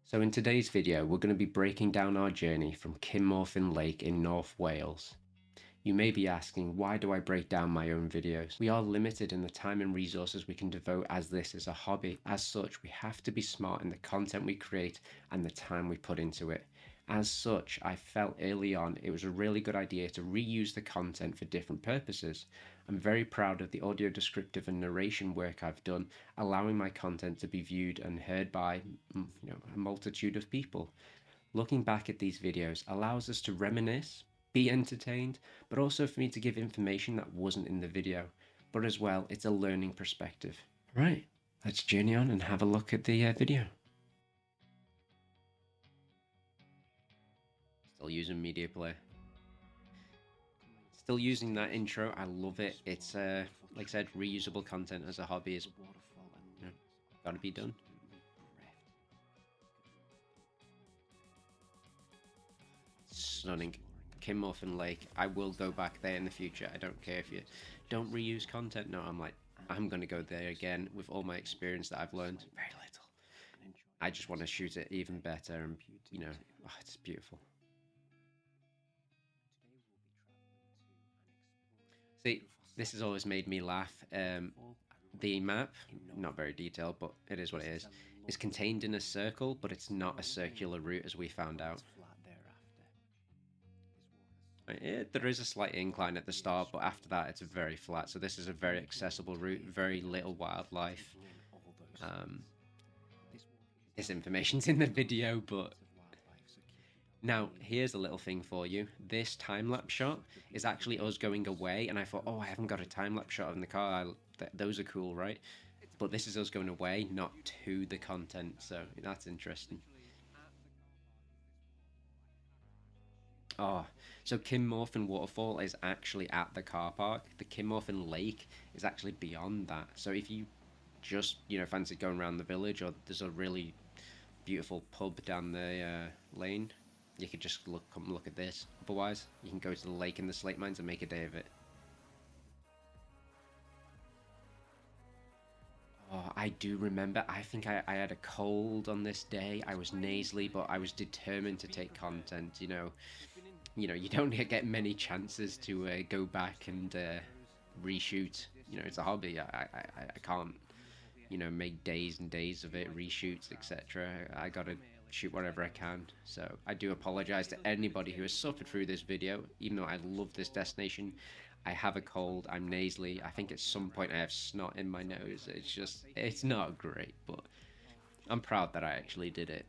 So in today's video, we're going to be breaking down our journey from Cwmorthin Lake in North Wales. You may be asking, why do I break down my own videos? We are limited in the time and resources we can devote as this is a hobby. As such, we have to be smart in the content we create and the time we put into it. As such, I felt early on it was a really good idea to reuse the content for different purposes. I'm very proud of the audio descriptive and narration work I've done, allowing my content to be viewed and heard by a multitude of people. Looking back at these videos allows us to reminisce, be entertained, but also for me to give information that wasn't in the video. But as well, it's a learning perspective. Right, let's journey on and have a look at the video. Still using media player. Still using that intro. I love it. It's like I said, reusable content as a hobby is gotta be done. Stunning. Cwmorthin Lake. I will go back there in the future. I don't care if you don't reuse content. No, I'm gonna go there again with all my experience that I've learned. Very little. I just want to shoot it even better, and it's beautiful. See, this has always made me laugh. The map, not very detailed, but it is what it is contained in a circle, but it's not a circular route as we found out. There is a slight incline at the start, but after that it's very flat. So this is a very accessible route, very little wildlife. This information's in the video, but now here's a little thing for you. This time-lapse shot is actually us going away, and I thought, oh, I haven't got a time-lapse shot in the car. Those are cool, right? But this is us going away, not to the content, so that's interesting. Oh, so Cwmorthin Waterfall is actually at the car park. The Cwmorthin Lake is actually beyond that. So if you just, fancy going around the village, or there's a really beautiful pub down the lane, you could just come look at this. Otherwise, you can go to the lake in the slate mines and make a day of it. Oh, I do remember. I think I had a cold on this day. I was nasally, but I was determined to take content. You don't get many chances to go back and reshoot. It's a hobby. I can't make days and days of it, reshoots, etc. I gotta shoot whatever I can. So I do apologize to anybody who has suffered through this video, even though I love this destination. I have a cold, I'm nasally, I think at some point I have snot in my nose. It's not great, but I'm proud that I actually did it.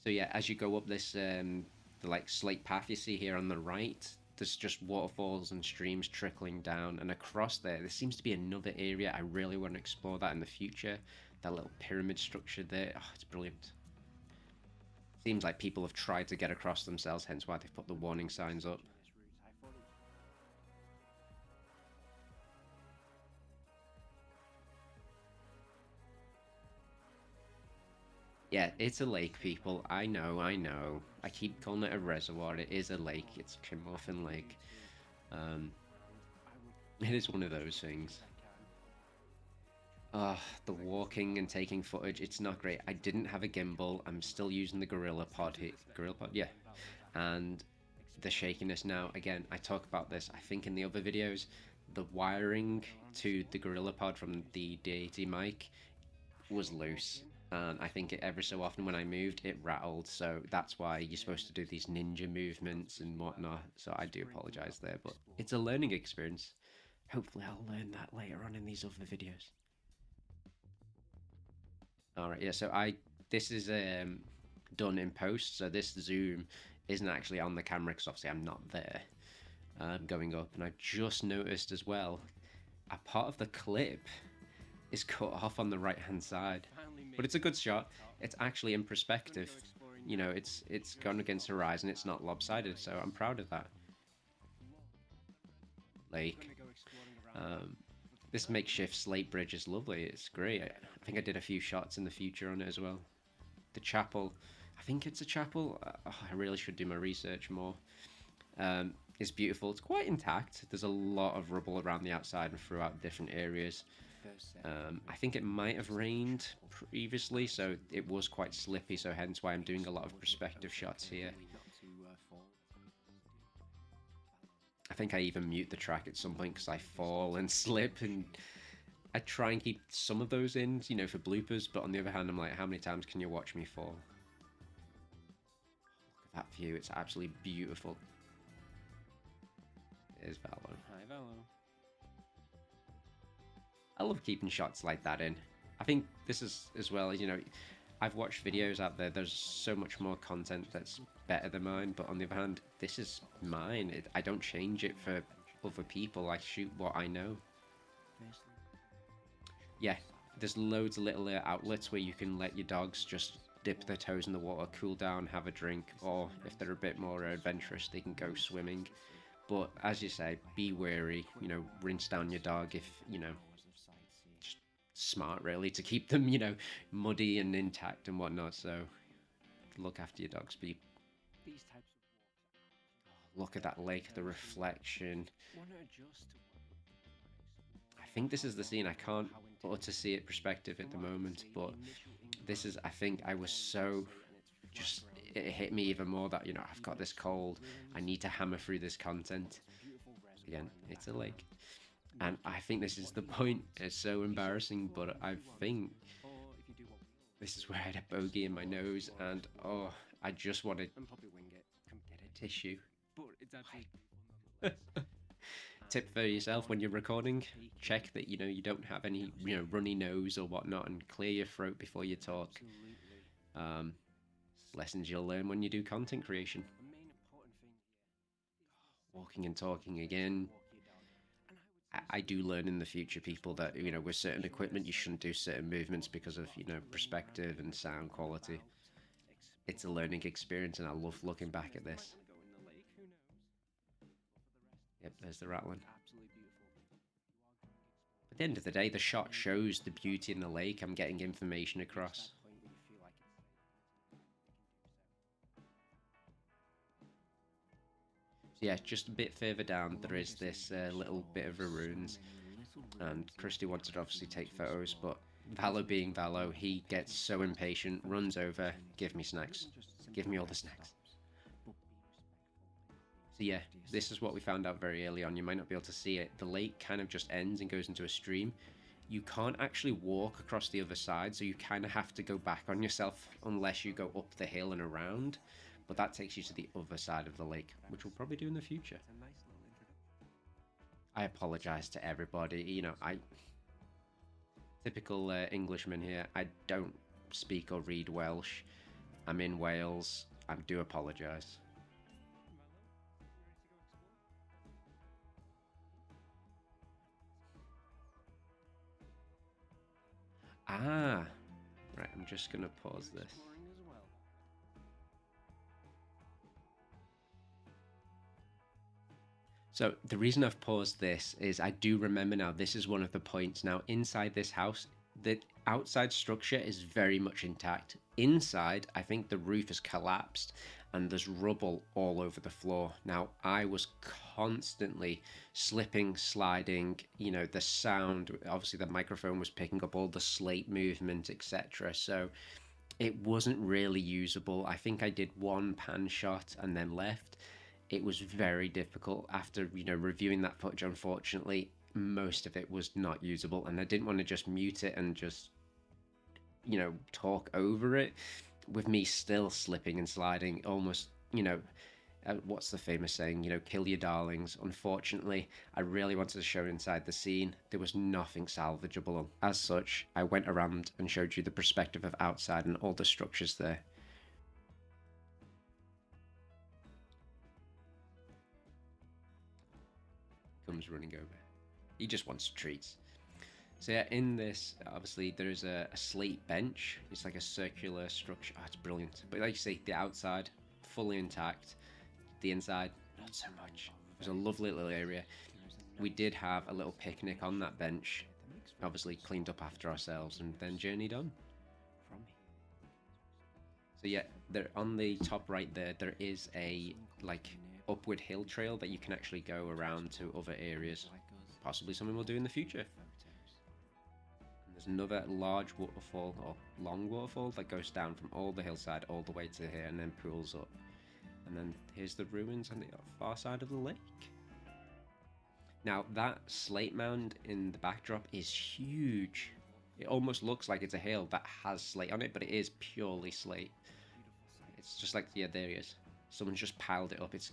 So yeah, as you go up this the slate path you see here on the right, there's just waterfalls and streams trickling down, and across there seems to be another area. I really want to explore that in the future. That little pyramid structure there, oh, it's brilliant. Seems like people have tried to get across themselves, hence why they've put the warning signs up. Yeah, it's a lake, people. I know, I know. I keep calling it a reservoir. It is a lake. It's Cwmorthin Lake. It is one of those things. The walking and taking footage, it's not great. I didn't have a gimbal. I'm still using the Gorilla Pod here. Gorilla Pod, yeah. And the shakiness now, again, I talk about this, I think, in the other videos. The wiring to the Gorilla Pod from the D80 mic was loose. And I think every so often when I moved, it rattled. So that's why you're supposed to do these ninja movements and whatnot. So I do apologize there, but it's a learning experience. Hopefully I'll learn that later on in these other videos. All right, yeah. So this is done in post. So this zoom isn't actually on the camera because obviously I'm not there. Going up, and I just noticed as well, a part of the clip is cut off on the right hand side, but it's a good shot. It's actually in perspective. It's gone against the horizon. It's not lopsided, so I'm proud of that. Lake. This makeshift slate bridge is lovely. It's great. I think I did a few shots in the future on it as well. The chapel, I think it's a chapel. I really should do my research more. It's beautiful. It's quite intact. There's a lot of rubble around the outside and throughout different areas. I think it might have rained previously, so it was quite slippy, so hence why I'm doing a lot of perspective shots here. I think I even mute the track at some point because I fall and slip, and I try and keep some of those in, you know, for bloopers, but on the other hand, I'm like, how many times can you watch me fall? Look at that view, it's absolutely beautiful. There's Valo. Hi, Valo. I love keeping shots like that in. I think this is, as well, you know, I've watched videos out there, there's so much more content that's better than mine, but on the other hand, this is mine. I don't change it for other people, I shoot what I know. Yeah, there's loads of little outlets where you can let your dogs just dip their toes in the water, cool down, have a drink, or if they're a bit more adventurous, they can go swimming. But as you say, be wary, you know, rinse down your dog if, you know, just smart really to keep them, you know, muddy and intact and whatnot. So look after your dogs, be. These types of walks. Look at that lake, the reflection. I think this is the scene. I can't utter see it perspective at the moment, but this is, I think I was so just, it hit me even more that, you know, I've got this cold, I need to hammer through this content. Again, it's a lake, and I think this is the point. It's so embarrassing, but I think this is where I had a bogey in my nose, and oh, I just want to get a tissue. Tip for yourself when you're recording, check that, you know, you don't have any, you know, runny nose or whatnot, and clear your throat before you talk. Lessons you'll learn when you do content creation. Walking and talking again. I do learn in the future, people, that, you know, with certain equipment you shouldn't do certain movements because of, you know, perspective and sound quality. It's a learning experience, and I love looking back at this. Yep, there's the rattling. At the end of the day, the shot shows the beauty in the lake. I'm getting information across. So yeah, just a bit further down, there is this little bit of a ruins, and Christy wanted to obviously take photos, but Valo being Valo, he gets so impatient, runs over, give me snacks, give me all the snacks. So yeah, this is what we found out very early on. You might not be able to see it. The lake kind of just ends and goes into a stream. You can't actually walk across the other side, so you kind of have to go back on yourself unless you go up the hill and around. But that takes you to the other side of the lake, which we'll probably do in the future. I apologize to everybody. You know, typical Englishman here. I don't speak or read Welsh. I'm in Wales. I do apologize. Ah, right, I'm just gonna pause this. So the reason I've paused this is I do remember now, this is one of the points. Now inside this house, the outside structure is very much intact. Inside, I think the roof has collapsed and there's rubble all over the floor. Now I was constantly slipping, sliding, you know, the sound, obviously the microphone was picking up all the slate movement, etc. So it wasn't really usable. I think I did one pan shot and then left. It was very difficult after, you know, reviewing that footage. Unfortunately, most of it was not usable, and I didn't want to just mute it and just, you know, talk over it with me still slipping and sliding, almost, you know, what's the famous saying, you know, kill your darlings. Unfortunately, I really wanted to show inside the scene. There was nothing salvageable. As such, I went around and showed you the perspective of outside and all the structures there. Comes running over. He just wants treats. So yeah, in this, obviously, there's a slate bench. It's like a circular structure. Oh, it's brilliant. But like you see, the outside, fully intact. The inside, not so much. It was a lovely little area. We did have a little picnic on that bench. Obviously cleaned up after ourselves and then journeyed on. So yeah, there on the top right there is a, like, upward hill trail that you can actually go around to other areas. Possibly something we'll do in the future. There's another large waterfall, or long waterfall, that goes down from all the hillside all the way to here and then pools up. And then here's the ruins on the far side of the lake. Now that slate mound in the backdrop is huge. It almost looks like it's a hill that has slate on it, but it is purely slate. It's just like, yeah, there he is. Someone's just piled it up. It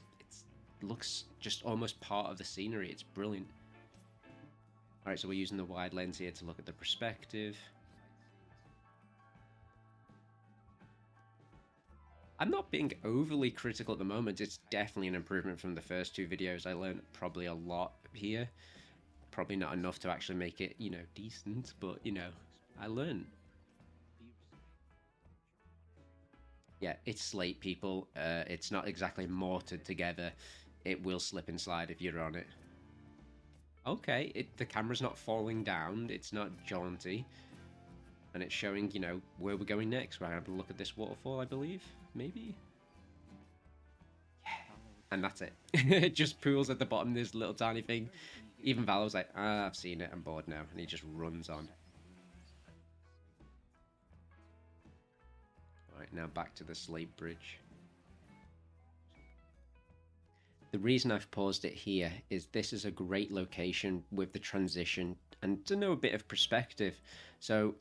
looks just almost part of the scenery. It's brilliant. Alright, so we're using the wide lens here to look at the perspective. I'm not being overly critical at the moment. It's definitely an improvement from the first two videos. I learned probably a lot here. Probably not enough to actually make it, you know, decent, but, you know, I learned. Yeah, it's slate, people. It's not exactly mortared together. It will slip and slide if you're on it. Okay, the camera's not falling down. It's not jaunty. And it's showing, you know, where we're going next. We're having a look at this waterfall, I believe. Maybe? Yeah. And that's it. It just pools at the bottom, this little tiny thing. Even Valo's like, I've seen it, I'm bored now. And he just runs on. Alright, now back to the slate bridge. The reason I've paused it here is this is a great location with the transition and to know a bit of perspective. So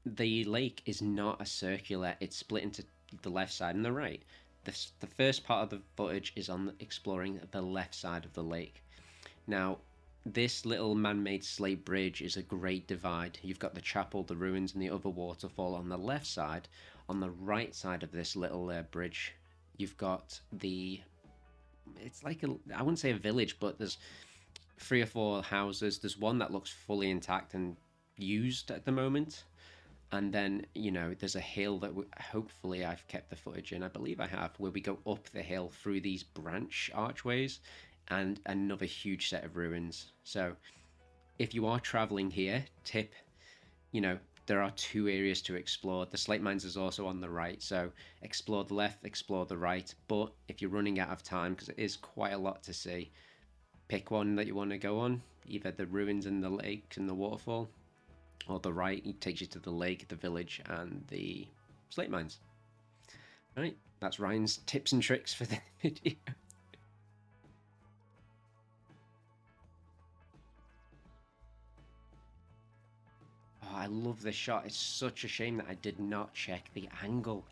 the lake is not a circular, it's split into the left side and the right. The first part of the footage is on exploring the left side of the lake. Now, this little man-made slate bridge is a great divide. You've got the chapel, the ruins, and the other waterfall on the left side. On the right side of this little bridge, you've got the... It's like I wouldn't say a village, but there's 3 or 4 houses. There's one that looks fully intact and used at the moment. And then, you know, there's a hill that hopefully I've kept the footage in. I believe I have, where we go up the hill through these branch archways and another huge set of ruins. So if you are traveling here, tip, you know, there are 2 areas to explore. The slate mines is also on the right, so explore the left, explore the right. But if you're running out of time, because it is quite a lot to see, pick one that you want to go on, either the ruins and the lake and the waterfall, or the right, it takes you to the lake, the village, and the slate mines. All right, that's Ryan's tips and tricks for the video. Oh, I love this shot. It's such a shame that I did not check the angle.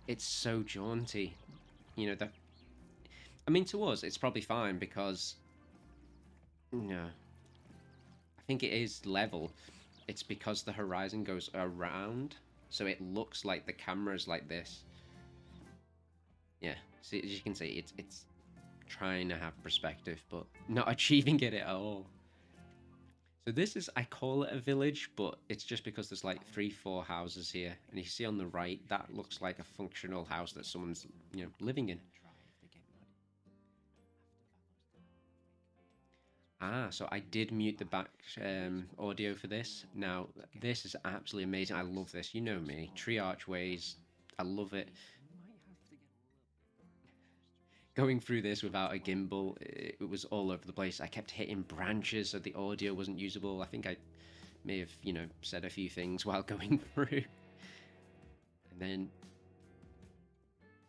It's so jaunty. You know, I mean, to us, it's probably fine because... No. I think it is level. It's because the horizon goes around, so it looks like the camera's like this. Yeah, see, as you can see, it's trying to have perspective, but not achieving it at all. So this is, I call it a village, but it's just because there's like 3-4 houses here, and you see on the right, that looks like a functional house that someone's, you know, living in. So I did mute the back audio for this. Now, this is absolutely amazing. I love this. You know me. Tree archways. I love it. Going through this without a gimbal, it was all over the place. I kept hitting branches so the audio wasn't usable. I think I may have, you know, said a few things while going through. And then,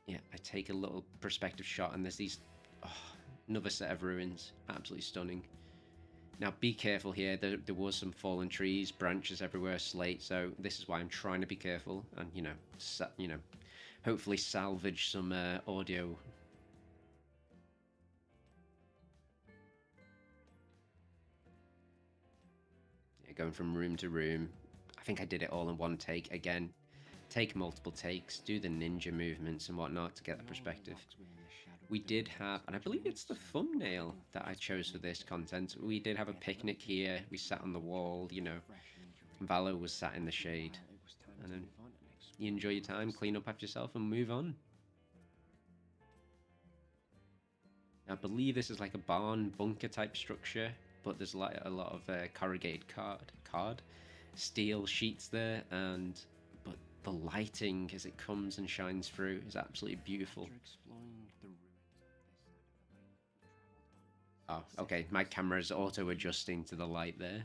yeah, I take a little perspective shot and there's these... Oh, another set of ruins. Absolutely stunning. Now be careful here, there was some fallen trees, branches everywhere, slate, so this is why I'm trying to be careful and, you know, hopefully salvage some audio. Yeah, going from room to room. I think I did it all in one take. Again, take multiple takes, do the ninja movements and whatnot to get the perspective. We did have, and I believe it's the thumbnail that I chose for this content, we did have a picnic here, we sat on the wall, you know, Valo was sat in the shade, and then you enjoy your time, clean up after yourself and move on. I believe this is like a barn bunker type structure, but there's like a lot of corrugated card, steel sheets there, but the lighting as it comes and shines through is absolutely beautiful. Oh, okay, my camera's auto-adjusting to the light there.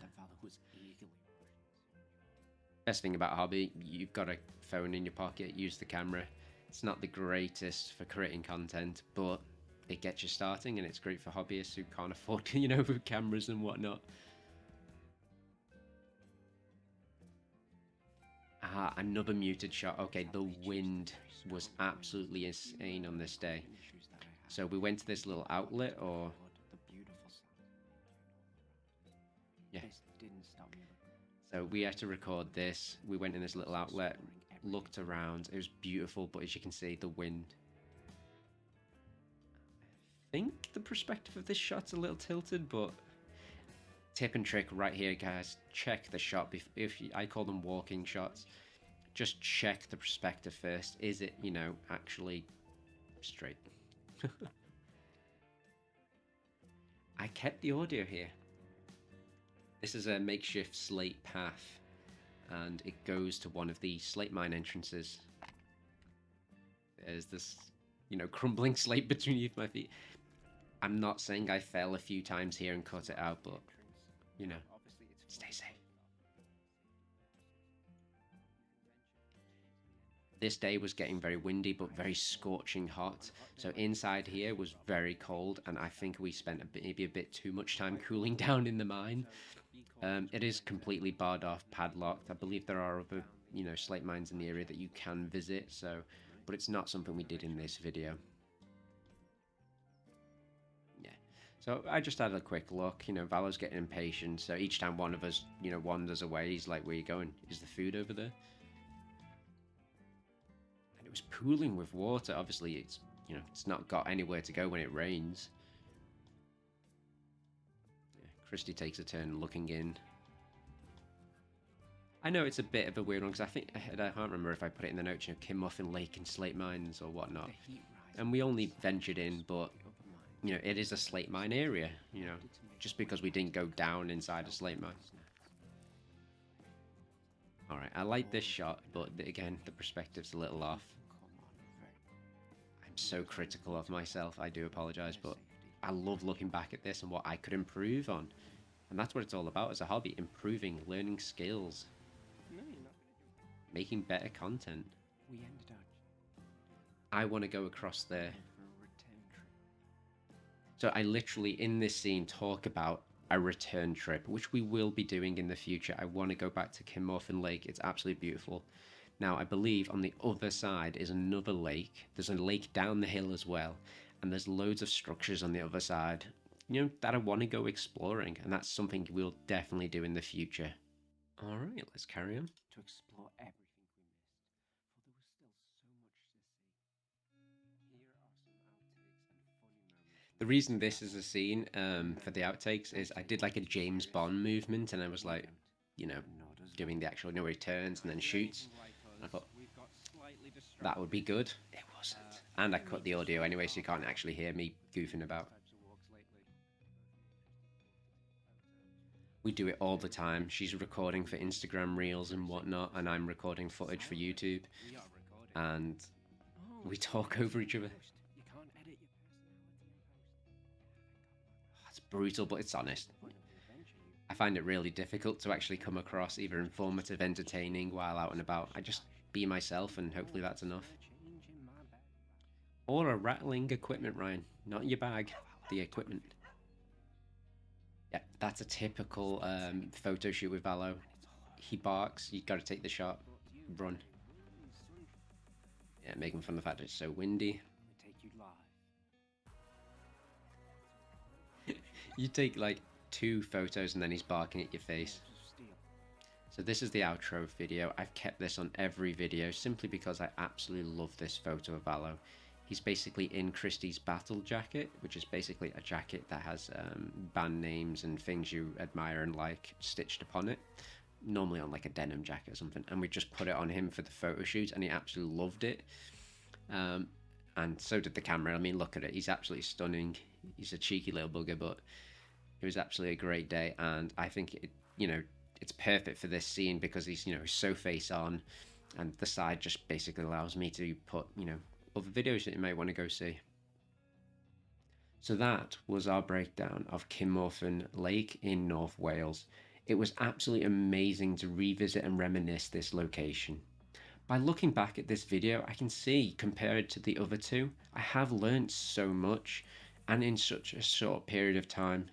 Best thing about hobby, you've got a phone in your pocket, use the camera. It's not the greatest for creating content, but it gets you starting, and it's great for hobbyists who can't afford, cameras and whatnot. Ah, another muted shot. Okay, the wind was absolutely insane on this day. So we went to this little outlet, or yeah. So we had to record this. We went in this little outlet, looked around. It was beautiful, but as you can see, the wind. I think the perspective of this shot's a little tilted, but tip and trick right here, guys. Check the shot. I call them walking shots. Just check the perspective first. Is it, actually straight? I kept the audio here. This is a makeshift slate path, and it goes to one of the slate mine entrances. There's this, crumbling slate beneath my feet. I'm not saying I fell a few times here and cut it out, but, stay safe. This day was getting very windy, but very scorching hot. So inside here was very cold, and I think we spent maybe a bit too much time cooling down in the mine. It is completely barred off, padlocked. I believe there are other, slate mines in the area that you can visit, but it's not something we did in this video. Yeah. So I just had a quick look. Valo's getting impatient, so each time one of us, wanders away, he's like, "Where are you going? Is the food over there?" And it was pooling with water. Obviously, it's not got anywhere to go when it rains. Christy takes a turn looking in. I know it's a bit of a weird one, because I can't remember if I put it in the notes, Cwmorthin Lake and Slate Mines or whatnot. And we only ventured in, but, it is a slate mine area, just because we didn't go down inside a slate mine. Alright, I like this shot, but again, the perspective's a little off. I'm so critical of myself, I do apologise, but I love looking back at this and what I could improve on. And that's what it's all about as a hobby, improving, learning skills, making better content. I want to go across there. So I literally, in this scene, talk about a return trip, which we will be doing in the future. I want to go back to Cwmorthin Lake. It's absolutely beautiful. Now, I believe on the other side is another lake. There's a lake down the hill as well. And there's loads of structures on the other side, that I want to go exploring, and that's something we'll definitely do in the future. All right, let's carry on. To explore everything we missed, for there was still so much to see. Here are some outtakes and funny moments. The reason this is a scene for the outtakes is I did like a James Bond movement, and I was like, doing the actual, where he turns and then shoots. And I thought that would be good. It wasn't. And I cut the audio anyway, so you can't actually hear me goofing about. We do it all the time. She's recording for Instagram Reels and whatnot, and I'm recording footage for YouTube. And we talk over each other. It's brutal, but it's honest. I find it really difficult to actually come across either informative, entertaining while out and about. I just be myself, and hopefully that's enough. Or a rattling equipment, Ryan. Not your bag, the equipment. Yeah, that's a typical photo shoot with Valo. He barks, you gotta take the shot, run. Yeah, making fun of the fact that it's so windy. You take like 2 photos and then he's barking at your face. So this is the outro video. I've kept this on every video simply because I absolutely love this photo of Valo. He's basically in Christie's battle jacket, which is basically a jacket that has band names and things you admire and like stitched upon it. Normally on like a denim jacket or something. And we just put it on him for the photo shoot, and he absolutely loved it. And so did the camera. I mean, look at it. He's absolutely stunning. He's a cheeky little bugger, but it was absolutely a great day. And I think it, it's perfect for this scene because he's, so face on, and the side just basically allows me to put, other videos that you may want to go see. So that was our breakdown of Cwmorthin Lake in North Wales. It was absolutely amazing to revisit and reminisce this location. By looking back at this video, I can see, compared to the other two, I have learned so much, and in such a short period of time.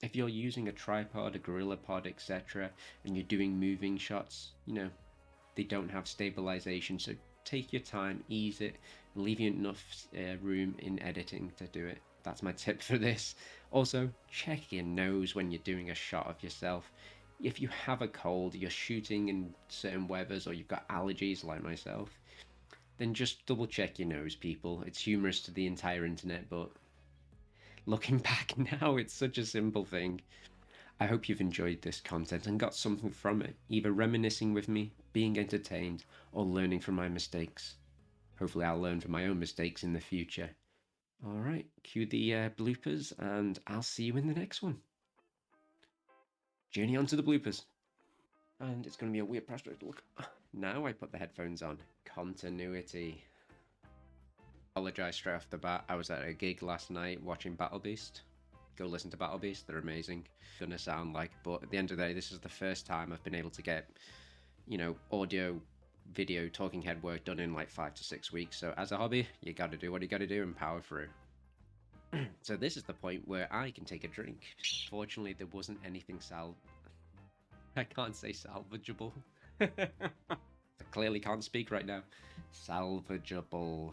If you're using a tripod, a gorilla pod, etc., and you're doing moving shots, they don't have stabilization, so take your time, ease it, leave you enough room in editing to do it. That's my tip for this. Also, check your nose when you're doing a shot of yourself. If you have a cold, you're shooting in certain weathers, or you've got allergies like myself, then just double check your nose, people. It's humorous to the entire internet, but looking back now, it's such a simple thing. I hope you've enjoyed this content and got something from it, either reminiscing with me, being entertained, or learning from my mistakes. Hopefully I'll learn from my own mistakes in the future. Alright, cue the bloopers, and I'll see you in the next one. Journey onto the bloopers. And it's going to be a weird prospect. Look, now I put the headphones on. Continuity. Apologise straight off the bat. I was at a gig last night watching Battle Beast. Go listen to Battle Beast, they're amazing. Gonna sound like, but at the end of the day, this is the first time I've been able to get, audio, video, talking head work done in like 5 to 6 weeks. So as a hobby, you gotta do what you gotta do and power through. So this is the point where I can take a drink. Fortunately, there wasn't anything I can't say salvageable. I clearly can't speak right now. Salvageable.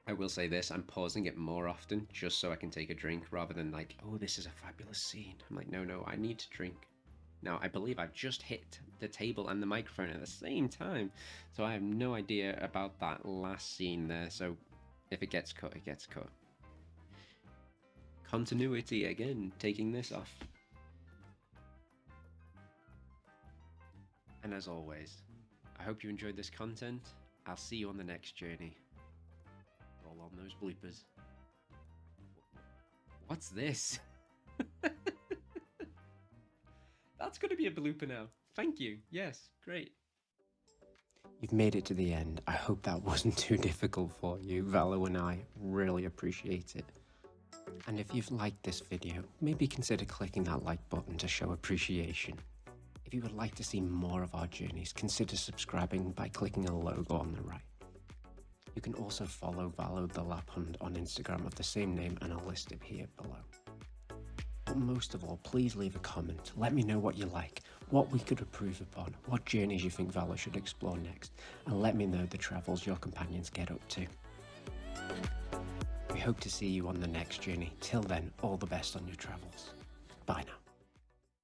I will say this, I'm pausing it more often just so I can take a drink rather than like, oh, this is a fabulous scene. I'm like, no, I need to drink. Now, I believe I've just hit the table and the microphone at the same time, so I have no idea about that last scene there, so if it gets cut, it gets cut. Continuity again, taking this off. And as always, I hope you enjoyed this content. I'll see you on the next journey. Roll on those bloopers. What's this? That's going to be a blooper now. Thank you. Yes, great. You've made it to the end. I hope that wasn't too difficult for you. Valo and I really appreciate it. And if you've liked this video, maybe consider clicking that like button to show appreciation. If you would like to see more of our journeys, consider subscribing by clicking a logo on the right. You can also follow Valo the Lap Hunt on Instagram of the same name, and I'll list it here below. But most of all, please leave a comment. Let me know what you like, what we could improve upon, what journeys you think Valo should explore next, and let me know the travels your companions get up to. We hope to see you on the next journey. Till then, all the best on your travels.